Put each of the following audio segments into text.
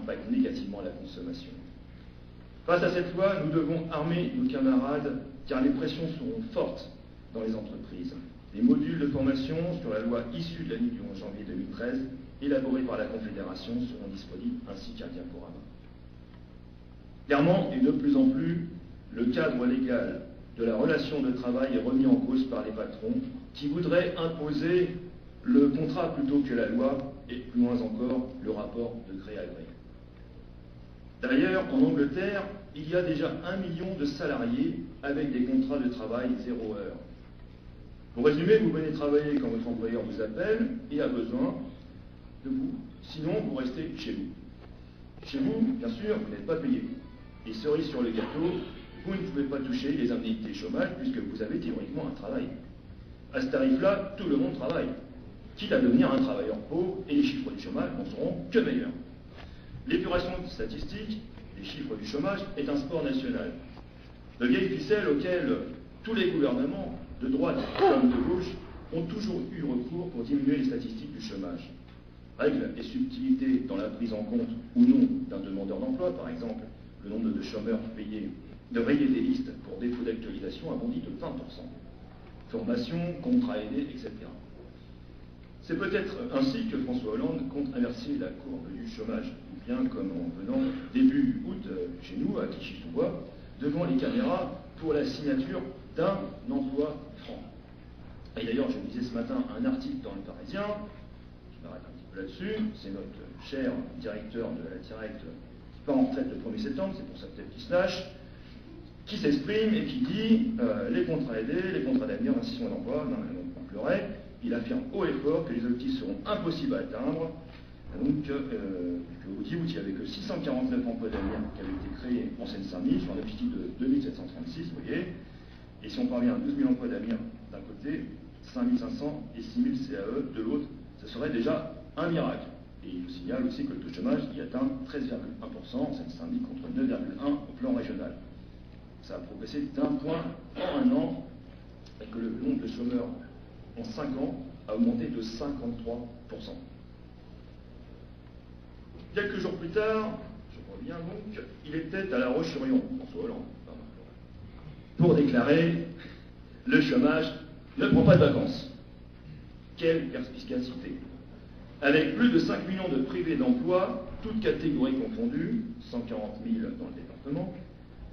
impacte négativement la consommation. Face à cette loi, nous devons armer nos camarades, car les pressions seront fortes dans les entreprises. Des modules de formation sur la loi issue de la nuit du 11 janvier 2013, élaborés par la Confédération, seront disponibles, ainsi qu'un diaporama. Clairement, et de plus en plus, le cadre légal de la relation de travail est remis en cause par les patrons qui voudraient imposer le contrat plutôt que la loi, et plus loin encore, le rapport de gré à gré. D'ailleurs, en Angleterre, il y a déjà 1 million de salariés avec des contrats de travail 0 heure. Pour résumer, vous venez travailler quand votre employeur vous appelle et a besoin de vous. Sinon, vous restez chez vous. Chez vous, bien sûr, vous n'êtes pas payé. Et cerise sur le gâteau, vous ne pouvez pas toucher les indemnités chômage puisque vous avez théoriquement un travail. À ce tarif-là, tout le monde travaille, quitte à devenir un travailleur pauvre, et les chiffres du chômage n'en seront que meilleurs. L'épuration statistique des chiffres du chômage est un sport national. De vieilles ficelles auxquelles tous les gouvernements, de droite comme de gauche, ont toujours eu recours pour diminuer les statistiques du chômage. Règles et subtilités dans la prise en compte ou non d'un demandeur d'emploi, par exemple, le nombre de chômeurs payés, de rayer des listes pour défaut d'actualisation a bondi de 20%. Formation, contrat aidé, etc. C'est peut-être ainsi que François Hollande compte inverser la courbe du chômage, ou bien comme en venant début août chez nous, à Clichy-sous-Bois, devant les caméras pour la signature d'un emploi franc. Et d'ailleurs, je lisais ce matin un article dans Le Parisien, je m'arrête un petit peu là-dessus, c'est notre cher directeur de la Directe qui part en retraite le 1er septembre, c'est pour ça peut-être qu'il se lâche, qui s'exprime et qui dit les contrats aidés, les contrats d'avenir d'insertion d'emploi, non, on pleurait. Il affirme haut et fort que les objectifs seront impossibles à atteindre. Donc, vous n'y avait que 649 emplois d'avenir qui avaient été créés en Seine-Saint-Denis sur un objectif de 2736, vous voyez. Et si on parvient à 12 000 emplois d'avenir d'un côté, 5500 et 6000 CAE de l'autre, ce serait déjà un miracle. Et il vous signale aussi que le taux de chômage y atteint 13,1% en Seine-Saint-Denis contre 9,1% au plan régional. Ça a progressé d'un point en un an, et que le nombre de chômeurs en 5 ans a augmenté de 53%. Quelques jours plus tard, je reviens donc, il était à La Roche-sur-Yon, François Hollande, pour déclarer « Le chômage ne prend pas de vacances ». Quelle perspicacité! Avec plus de 5 millions de privés d'emploi, toutes catégories confondues, 140 000 dans le département,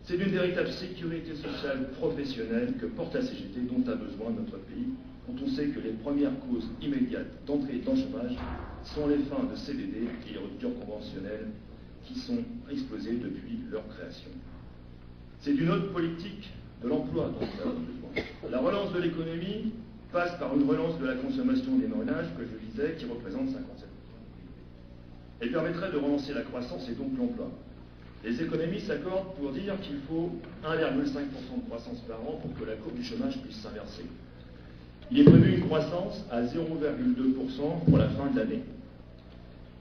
c'est d'une véritable sécurité sociale professionnelle que porte la CGT dont a besoin notre pays, quand on sait que les premières causes immédiates d'entrée dans le chômage sont les fins de CDD et les ruptures conventionnelles qui sont explosées depuis leur création. C'est d'une autre politique de l'emploi dont nous avons besoin. La relance de l'économie passe par une relance de la consommation des ménages, que je disais, qui représente 57%. Elle permettrait de relancer la croissance et donc l'emploi. Les économistes s'accordent pour dire qu'il faut 1,5% de croissance par an pour que la courbe du chômage puisse s'inverser. Il est prévu une croissance à 0,2% pour la fin de l'année.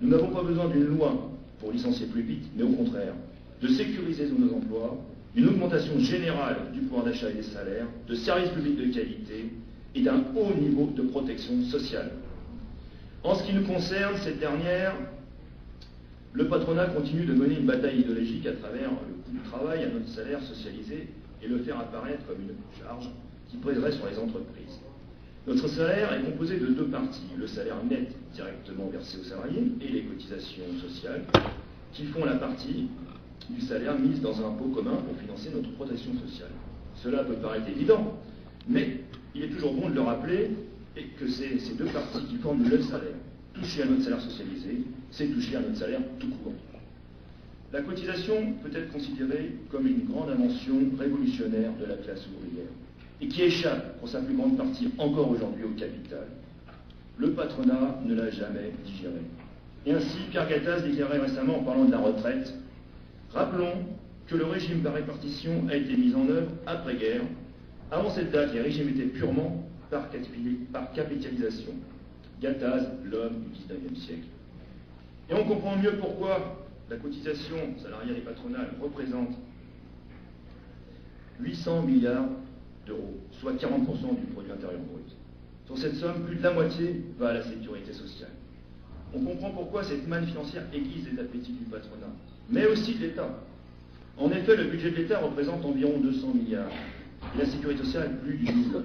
Nous n'avons pas besoin d'une loi pour licencier plus vite, mais au contraire, de sécuriser nos emplois, d'une augmentation générale du pouvoir d'achat et des salaires, de services publics de qualité et d'un haut niveau de protection sociale. En ce qui nous concerne, cette dernière, le patronat continue de mener une bataille idéologique à travers le coût du travail à notre salaire socialisé et le faire apparaître comme une charge qui pèserait sur les entreprises. Notre salaire est composé de deux parties, le salaire net directement versé aux salariés et les cotisations sociales qui font la partie du salaire mise dans un pot commun pour financer notre protection sociale. Cela peut paraître évident, mais il est toujours bon de le rappeler et que c'est ces deux parties qui forment le salaire. Toucher à notre salaire socialisé, c'est toucher à notre salaire tout court. La cotisation peut être considérée comme une grande invention révolutionnaire de la classe ouvrière et qui échappe pour sa plus grande partie encore aujourd'hui au capital. Le patronat ne l'a jamais digéré. Et ainsi, Pierre Gattaz déclarait récemment en parlant de la retraite « Rappelons que le régime par répartition a été mis en œuvre après-guerre. Avant cette date, les régimes étaient purement par capitalisation. » Gattaz, l'homme du XIXe siècle. Et on comprend mieux pourquoi la cotisation salariale et patronale représente 800 milliards d'euros, soit 40% du produit intérieur brut. Sur cette somme, plus de la moitié va à la sécurité sociale. On comprend pourquoi cette manne financière aiguise les appétits du patronat, mais aussi de l'État. En effet, le budget de l'État représente environ 200 milliards, et la sécurité sociale plus du double.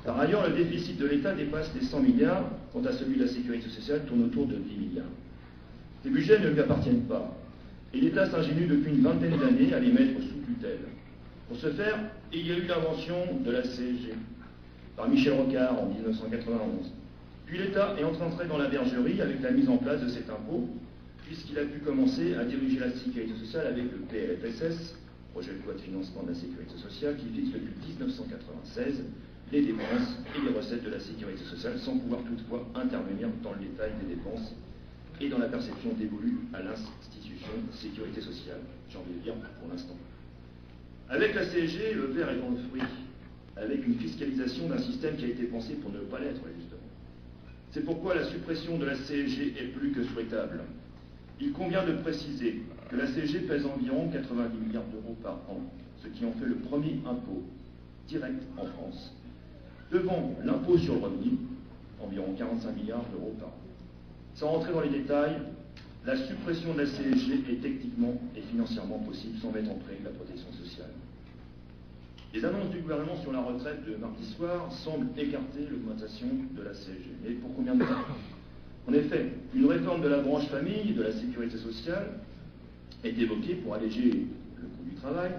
Par ailleurs, le déficit de l'État dépasse les 100 milliards, quant à celui de la sécurité sociale tourne autour de 10 milliards. Ces budgets ne lui appartiennent pas, et l'État s'ingénue depuis une vingtaine d'années à les mettre sous tutelle. Pour ce faire, il y a eu l'invention de la CSG, par Michel Rocard en 1991. Puis l'État est entré dans la bergerie avec la mise en place de cet impôt, puisqu'il a pu commencer à diriger la sécurité sociale avec le PLFSS, projet de loi de financement de la sécurité sociale, qui fixe depuis 1996 les dépenses et les recettes de la sécurité sociale, sans pouvoir toutefois intervenir dans le détail des dépenses et dans la perception dévolue à l'institution sécurité sociale, j'ai envie de dire pour l'instant. Avec la CSG, le verre est dans le fruit, avec une fiscalisation d'un système qui a été pensé pour ne pas l'être, justement. C'est pourquoi la suppression de la CSG est plus que souhaitable. Il convient de préciser que la CSG pèse environ 90 milliards d'euros par an, ce qui en fait le premier impôt direct en France, devant l'impôt sur le revenu, environ 45 milliards d'euros par an. Sans rentrer dans les détails, la suppression de la CSG est techniquement et financièrement possible sans mettre en péril la protection sociale. Les annonces du gouvernement sur la retraite de mardi soir semblent écarter l'augmentation de la CSG. Mais pour combien de temps? En effet, une réforme de la branche famille et de la sécurité sociale est évoquée pour alléger le coût du travail.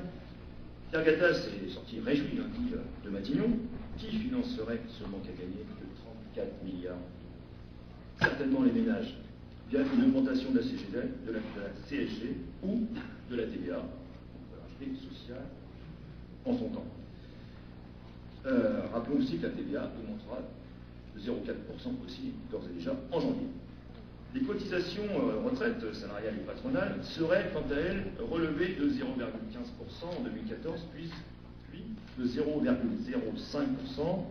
Pierre Gattaz est sorti réjoui lundi de Matignon, qui financerait ce manque à gagner de 34 milliards. Certainement les ménages, via une augmentation de la CSG ou de la TVA, donc sociale, en son temps. Rappelons aussi que la TVA augmentera de 0,4% aussi, d'ores et déjà, en janvier. Les cotisations retraite salariales et patronales seraient, quant à elles, relevées de 0,15% en 2014, puis de 0,05%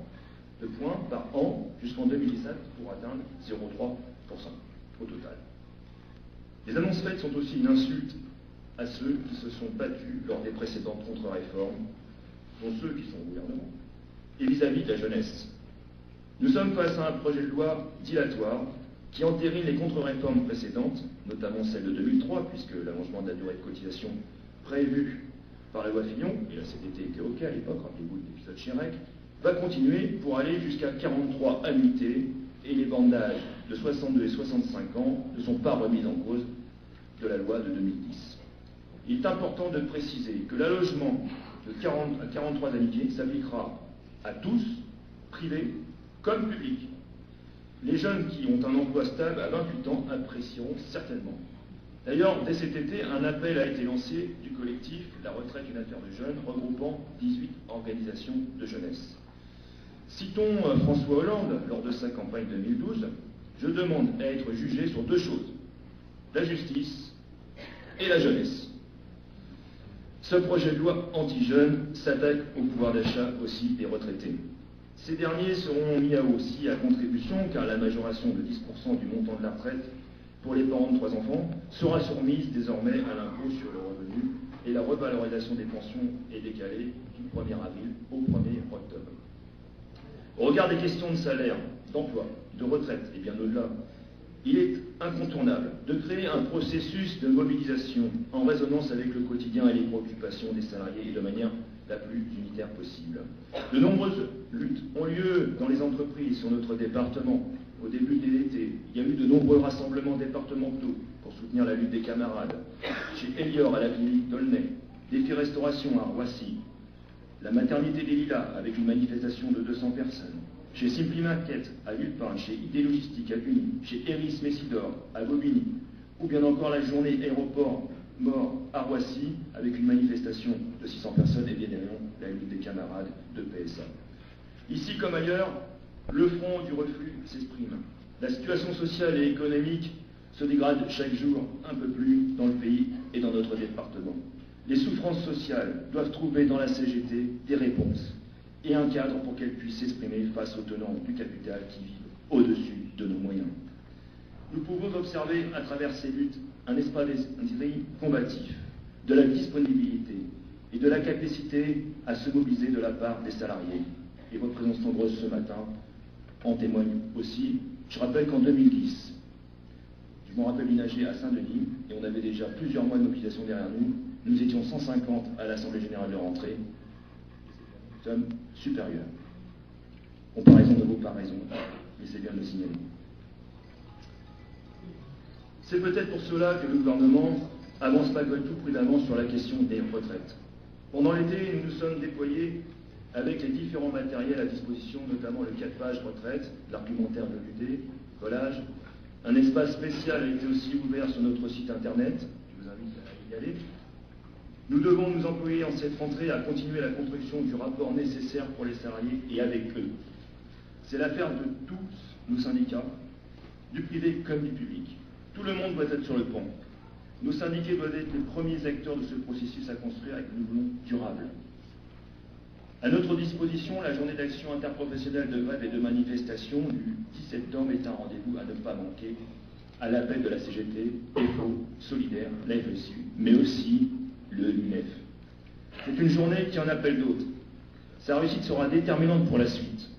de points par an jusqu'en 2017 pour atteindre 0,3% au total. Les annonces faites sont aussi une insulte à ceux qui se sont battus lors des précédentes contre-réformes, dont ceux qui sont au gouvernement, et vis-à-vis de la jeunesse. Nous sommes face à un projet de loi dilatoire qui entérine les contre-réformes précédentes, notamment celle de 2003, puisque l'allongement de la durée de cotisation prévu par la loi Fillon, et la CDT était OK à l'époque, rappelez-vous l'épisode Chirac, va continuer pour aller jusqu'à 43 annuités, et les bandes d'âge de 62 et 65 ans ne sont pas remises en cause de la loi de 2010. Il est important de préciser que l'allongement de 40 à 43 annuités s'appliquera à tous, privés comme publics. Les jeunes qui ont un emploi stable à 28 ans apprécieront certainement. D'ailleurs, dès cet été, un appel a été lancé du collectif La retraite, une affaire de jeunes, regroupant 18 organisations de jeunesse. Citons François Hollande lors de sa campagne 2012, « Je demande à être jugé sur deux choses, la justice et la jeunesse ». Ce projet de loi anti-jeunes s'attaque au pouvoir d'achat aussi des retraités. Ces derniers seront mis aussi à contribution car la majoration de 10% du montant de la retraite pour les parents de 3 enfants sera soumise désormais à l'impôt sur le revenu et la revalorisation des pensions est décalée du 1er avril au 1er octobre. Au regard des questions de salaire, d'emploi, de retraite et bien au-delà, il est incontournable de créer un processus de mobilisation en résonance avec le quotidien et les préoccupations des salariés et de manière la plus unitaire possible. De nombreuses luttes ont lieu dans les entreprises sur notre département. Au début de l'été, il y a eu de nombreux rassemblements départementaux pour soutenir la lutte des camarades. Chez Elior à la clinique d'Aulnay, Défi Restauration à Roissy, la maternité des Lilas avec une manifestation de 200 personnes. Chez Simply Market à Villepin, chez ID Logistique à Cluny, chez Eris Messidor à Bobigny, ou bien encore la journée aéroport mort à Roissy avec une manifestation de 600 personnes et bien évidemment la lutte des camarades de PSA. Ici comme ailleurs, le front du reflux s'exprime. La situation sociale et économique se dégrade chaque jour un peu plus dans le pays et dans notre département. Les souffrances sociales doivent trouver dans la CGT des réponses et un cadre pour qu'elle puisse s'exprimer face aux tenants du capital qui vivent au-dessus de nos moyens. Nous pouvons observer à travers ces luttes un esprit combatif, de la disponibilité et de la capacité à se mobiliser de la part des salariés. Et votre présence nombreuse ce matin en témoigne aussi. Je rappelle qu'en 2010, Je me rappelle une AG à Saint-Denis, et on avait déjà plusieurs mois de mobilisation derrière nous. Nous étions 150 à l'Assemblée Générale de rentrée. Nous sommes supérieurs. Comparaison ne vaut pas raison, mais c'est bien de le signaler. C'est peut-être pour cela que le gouvernement avance pas tout prudemment sur la question des retraites. Pendant l'été, nous nous sommes déployés avec les différents matériels à disposition, notamment le 4 pages retraite, l'argumentaire de l'UD, collage. Un espace spécial a été aussi ouvert sur notre site internet, je vous invite à y aller. Nous devons nous employer en cette rentrée à continuer la construction du rapport nécessaire pour les salariés et avec eux. C'est l'affaire de tous nos syndicats, du privé comme du public. Tout le monde doit être sur le pont. Nos syndiqués doivent être les premiers acteurs de ce processus à construire avec une vision durable. À notre disposition, la journée d'action interprofessionnelle de grève et de manifestation du 10 septembre est un rendez-vous à ne pas manquer, à l'appel de la CGT, EFO, Solidaire, la FSU, mais aussi le UNEF. C'est une journée qui en appelle d'autres. Sa réussite sera déterminante pour la suite.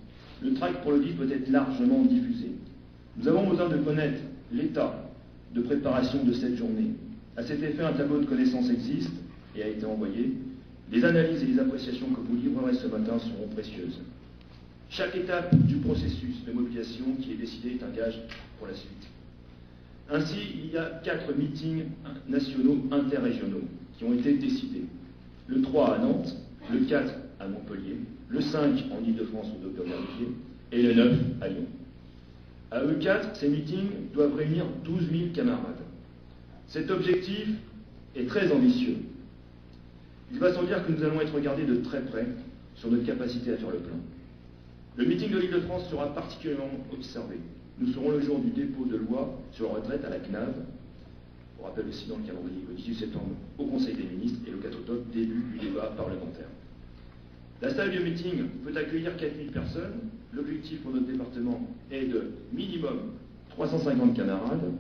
Le tract pour le 10 peut être largement diffusé. Nous avons besoin de connaître l'état de préparation de cette journée. À cet effet, un tableau de connaissances existe et a été envoyé. Les analyses et les appréciations que vous livrerez ce matin seront précieuses. Chaque étape du processus de mobilisation qui est décidé est un gage pour la suite. Ainsi, il y a 4 meetings nationaux interrégionaux qui ont été décidés. Le 3 à Nantes, le 4 à Montpellier, le 5 en Ile-de-France au Dr Verdier et le 9 à Lyon. À eux 4, ces meetings doivent réunir 12 000 camarades. Cet objectif est très ambitieux. Il va sans dire que nous allons être regardés de très près sur notre capacité à faire le plein. Le meeting de l'Île-de-France sera particulièrement observé. Nous serons le jour du dépôt de loi sur la retraite à la CNAV. On rappelle aussi dans le calendrier le 18 septembre au Conseil des ministres et le 4 octobre, début du débat parlementaire. La salle du meeting peut accueillir 4000 personnes. L'objectif pour notre département est de minimum 350 camarades.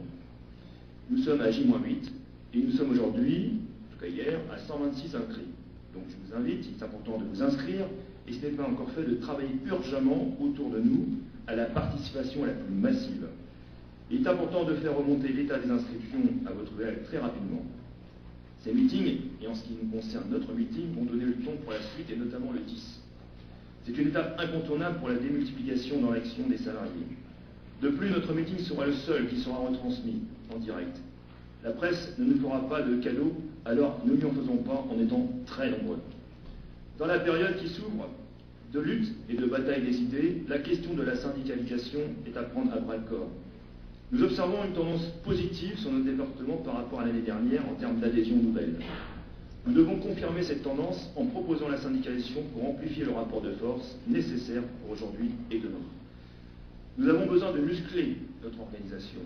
Nous sommes à J-8 et nous sommes aujourd'hui, en tout cas hier, à 126 inscrits. Donc je vous invite, il est important de vous inscrire et ce n'est pas encore fait, de travailler urgemment autour de nous à la participation la plus massive. Il est important de faire remonter l'état des inscriptions à votre VL très rapidement. Ces meetings, et en ce qui nous concerne notre meeting, vont donner le ton pour la suite et notamment le 10. C'est une étape incontournable pour la démultiplication dans l'action des salariés. De plus, notre meeting sera le seul qui sera retransmis en direct. La presse ne nous fera pas de cadeau, alors ne lui en faisons pas en étant très nombreux. Dans la période qui s'ouvre de lutte et de bataille des idées, la question de la syndicalisation est à prendre à bras-le-corps. Nous observons une tendance positive sur notre département par rapport à l'année dernière en termes d'adhésion nouvelle. Nous devons confirmer cette tendance en proposant la syndicalisation pour amplifier le rapport de force nécessaire pour aujourd'hui et demain. Nous avons besoin de muscler notre organisation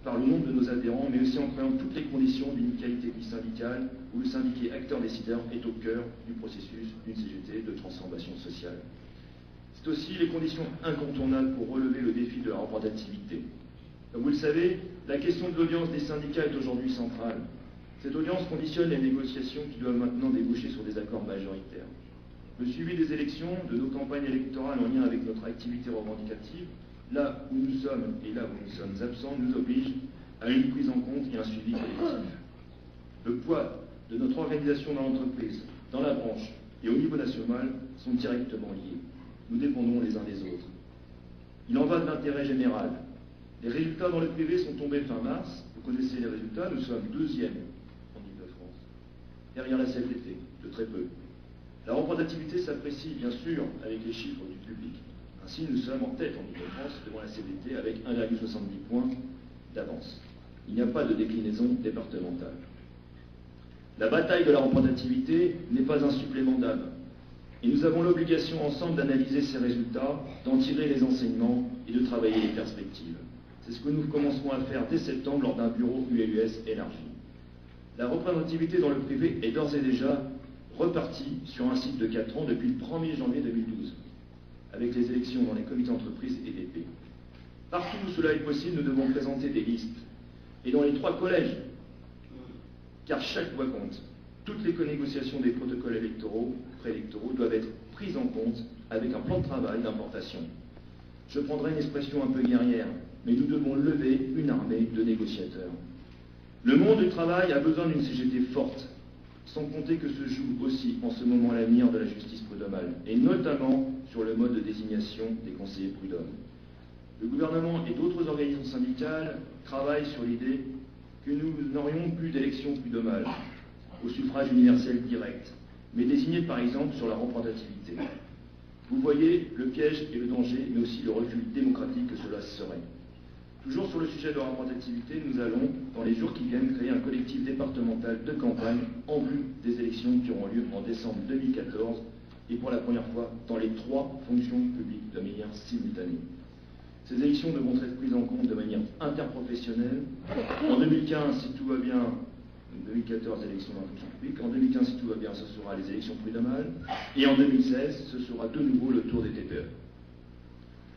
par le nombre de nos adhérents, mais aussi en créant toutes les conditions d'une qualité de vie syndicale où le syndiqué acteur décideur est au cœur du processus d'une CGT de transformation sociale. C'est aussi les conditions incontournables pour relever le défi de la représentativité. Comme vous le savez, la question de l'audience des syndicats est aujourd'hui centrale. Cette audience conditionne les négociations qui doivent maintenant déboucher sur des accords majoritaires. Le suivi des élections, de nos campagnes électorales en lien avec notre activité revendicative, là où nous sommes et là où nous sommes absents, nous oblige à une prise en compte et un suivi collectif. Le poids de notre organisation dans l'entreprise, dans la branche et au niveau national sont directement liés. Nous dépendons les uns des autres. Il en va de l'intérêt général. Les résultats dans le privé sont tombés fin mars. Vous connaissez les résultats, nous sommes 2e en Ile-de-France, derrière la CFDT, de très peu. La représentativité s'apprécie bien sûr avec les chiffres du public. Ainsi, nous sommes en tête en Ile-de-France devant la CFDT avec 1,70 points d'avance. Il n'y a pas de déclinaison départementale. La bataille de la représentativité n'est pas un supplément d'âme. Et nous avons l'obligation ensemble d'analyser ces résultats, d'en tirer les enseignements et de travailler les perspectives. C'est ce que nous commencerons à faire dès septembre lors d'un bureau ULUS élargi. La représentativité dans le privé est d'ores et déjà repartie sur un cycle de 4 ans depuis le 1er janvier 2012, avec les élections dans les comités d'entreprise et d'EP. Partout où cela est possible, nous devons présenter des listes. Et dans les 3 collèges, car chaque voix compte. Toutes les négociations des protocoles électoraux, préélectoraux, doivent être prises en compte avec un plan de travail d'importation. Je prendrai une expression un peu guerrière. mais nous devons lever une armée de négociateurs. Le monde du travail a besoin d'une CGT forte, sans compter que se joue aussi en ce moment l'avenir de la justice prud'homale, et notamment sur le mode de désignation des conseillers prud'hommes. Le gouvernement et d'autres organisations syndicales travaillent sur l'idée que nous n'aurions plus d'élections prud'homales au suffrage universel direct, mais désignées par exemple sur la représentativité. Vous voyez le piège et le danger, mais aussi le recul démocratique que cela serait. Toujours sur le sujet de la représentativité, nous allons, dans les jours qui viennent, créer un collectif départemental de campagne en vue des élections qui auront lieu en décembre 2014 et pour la première fois dans les 3 fonctions publiques de manière simultanée. Ces élections devront être prises en compte de manière interprofessionnelle. En 2015, si tout va bien, 2014, élections dans la fonction publique. En 2015, si tout va bien, ce sera les élections prud'homales. Et en 2016, ce sera de nouveau le tour des TPE.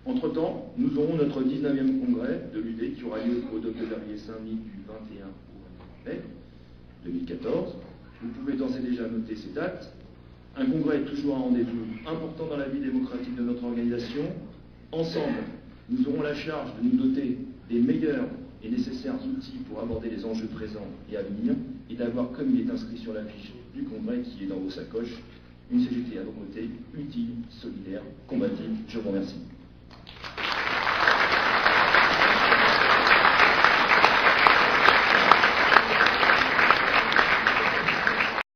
Entre-temps, nous aurons notre 19e congrès de l'UD qui aura lieu au Docteur Saint-Denis du 21 au 28 mai 2014. Vous pouvez d'ores et déjà noter ces dates. Un congrès est toujours un rendez-vous important dans la vie démocratique de notre organisation. Ensemble, nous aurons la charge de nous doter des meilleurs et nécessaires outils pour aborder les enjeux présents et à venir, et d'avoir, comme il est inscrit sur la fiche du congrès qui est dans vos sacoches, une CGT à vos côtés, utile, solidaire, combative. Je vous remercie.